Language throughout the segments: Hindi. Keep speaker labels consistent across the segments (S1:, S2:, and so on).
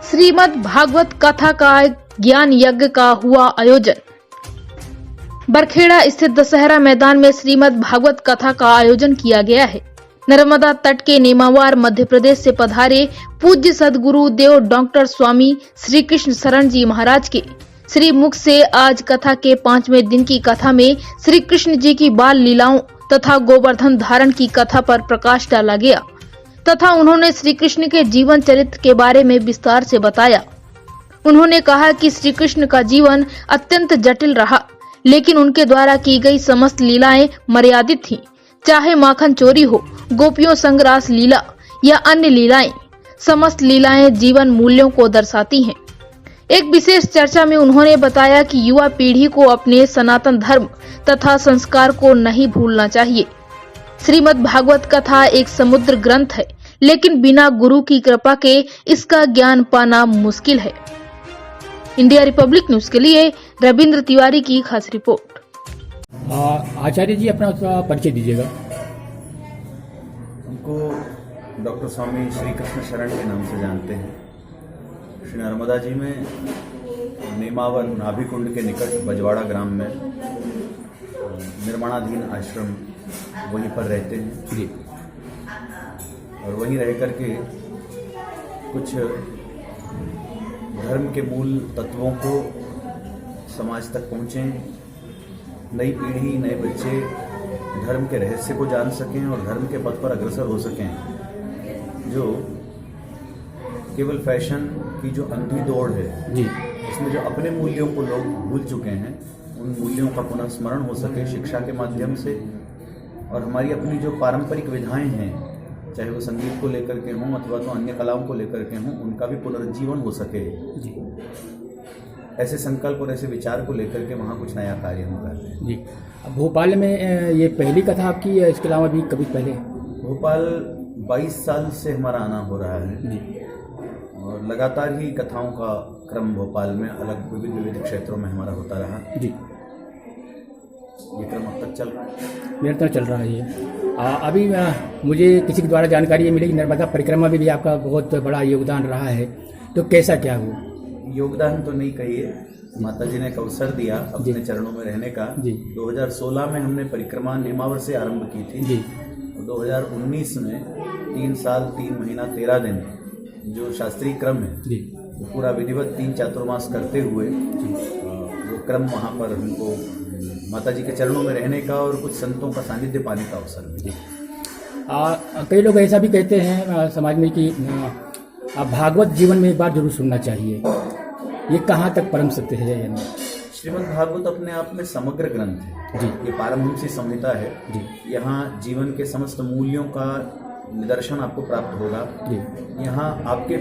S1: श्रीमद् भागवत कथा का ज्ञान यज्ञ का हुआ आयोजन। बरखेड़ा स्थित दशहरा मैदान में श्रीमद् भागवत कथा का आयोजन किया गया है। नर्मदा तट के नेमावार मध्य प्रदेश से पधारे पूज्य सदगुरु देव डॉक्टर स्वामी श्री कृष्ण शरण जी महाराज के श्री मुख से आज कथा के 5वें दिन की कथा में श्री कृष्ण जी की बाल लीलाओं तथा गोवर्धन धारण की कथा पर प्रकाश डाला गया तथा उन्होंने श्री कृष्ण के जीवन चरित्र के बारे में विस्तार से बताया। उन्होंने कहा कि श्री कृष्ण का जीवन अत्यंत जटिल रहा, लेकिन उनके द्वारा की गई समस्त लीलाएं मर्यादित थीं। चाहे माखन चोरी हो, गोपियों संग रास लीला या अन्य लीलाएं, समस्त लीलाएं जीवन मूल्यों को दर्शाती हैं। एक विशेष चर्चा में उन्होंने बताया कि युवा पीढ़ी को अपने सनातन धर्म तथा संस्कार को नहीं भूलना चाहिए। श्रीमद् भागवत कथा एक समुद्र ग्रंथ है, लेकिन बिना गुरु की कृपा के इसका ज्ञान पाना मुश्किल है। इंडिया रिपब्लिक न्यूज के लिए रविंद्र तिवारी की खास रिपोर्ट।
S2: आचार्य जी अपना परिचय दीजिएगा।
S3: उनको डॉक्टर स्वामी श्री कृष्ण शरण के नाम से जानते हैं। श्री नर्मदा जी में नेमावर नाभिकुंड के निकट बजवाड़ा ग्राम में निर्माणाधीन आश्रम वहीं पर रहते हैं
S2: जी।
S3: और वहीं रह कर के कुछ धर्म के मूल तत्वों को समाज तक पहुँचें, नई पीढ़ी, नए बच्चे धर्म के रहस्य को जान सकें और धर्म के पथ पर अग्रसर हो सकें। जो केवल फैशन की जो अंधी दौड़ है
S2: जी,
S3: उसमें जो अपने मूल्यों को लोग भूल चुके हैं, उन मूल्यों का पुनः स्मरण हो सके शिक्षा के माध्यम से। और हमारी अपनी जो पारंपरिक विधाएं हैं, चाहे वो संगीत को लेकर के हों अथवा तो अन्य कलाओं को लेकर के हों, उनका भी पुनर्जीवन हो सके
S2: जी।
S3: ऐसे संकल्प और ऐसे विचार को लेकर के वहाँ कुछ नया कार्य हम कर रहे हैं
S2: जी। अब भोपाल में ये पहली कथा आपकी है, इसके अलावा भी कभी पहले?
S3: भोपाल 22 साल से हमारा आना हो रहा है
S2: जी।
S3: और लगातार ही कथाओं का क्रम भोपाल में अलग विविध क्षेत्रों में हमारा होता रहा
S2: जी।
S3: ये क्रम अब तक चल रहा है,
S2: निरंतर चल रहा है ये। अभी मुझे किसी के द्वारा जानकारी ये मिली कि नर्मदा परिक्रमा में भी आपका बहुत बड़ा योगदान रहा है, तो कैसा क्या हो?
S3: योगदान तो नहीं कहिए, माता जी ने एक अवसर दिया अपने चरणों में रहने का
S2: जी।
S3: 2016 में हमने परिक्रमा नेमावर से आरंभ की थी
S2: जी।
S3: 2019 में 3 साल 3 महीना 13 दिन जो शास्त्रीय क्रम है
S2: जी,
S3: वो पूरा विधिवत 3 चातुर्मास करते हुए वो क्रम वहाँ पर हमको माता जी के चरणों में रहने का और कुछ संतों का सानिध्य पाने का अवसर मिला।
S2: कई लोग ऐसा भी कहते हैं समाज में कि भागवत जीवन में एक बार जरूर सुनना चाहिए, ये कहाँ तक परम सत्य है या नहीं?
S3: श्रीमद् भागवत अपने आप में समग्र ग्रंथ है
S2: जी।
S3: ये पारमहंसी संहिता है
S2: जी।
S3: यहाँ जीवन के समस्त मूल्यों का निदर्शन आपको प्राप्त होगा
S2: जी।
S3: यहाँ आपके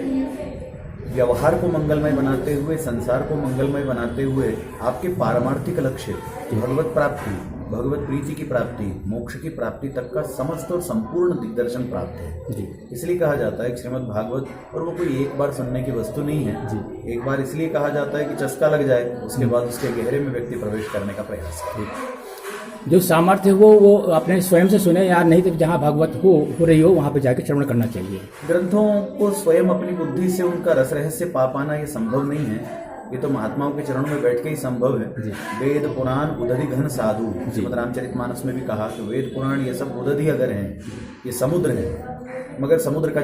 S3: व्यवहार को मंगलमय बनाते हुए, संसार को मंगलमय बनाते हुए आपके पारमार्थिक लक्ष्य भगवत प्राप्ति, भगवत प्रीति की प्राप्ति, मोक्ष की प्राप्ति तक का समस्त और संपूर्ण दिग्दर्शन प्राप्त है
S2: जी।
S3: इसलिए कहा जाता है कि श्रीमद् भागवत, और वो कोई एक बार सुनने की वस्तु नहीं है
S2: जी।
S3: एक बार इसलिए कहा जाता है कि चस्का लग जाए, उसके बाद उसके गहरे में व्यक्ति प्रवेश करने का प्रयास करे।
S2: जो सामर्थ्य हो वो अपने स्वयं से सुने यार, नहीं तो जहाँ भागवत हो रही हो वहाँ पे जाकर श्रवण करना चाहिए।
S3: ग्रंथों को स्वयं अपनी बुद्धि से उनका रस रहस्य पा पाना ये संभव नहीं है, ये तो महात्माओं के चरणों में बैठ के ही संभव है। वेद पुराण उदधि घन साधु, श्रीमद् रामचरितमानस में भी कहा कि वेद पुराण ये सब उदधि अगर हैं, ये समुद्र है, मगर समुद्र का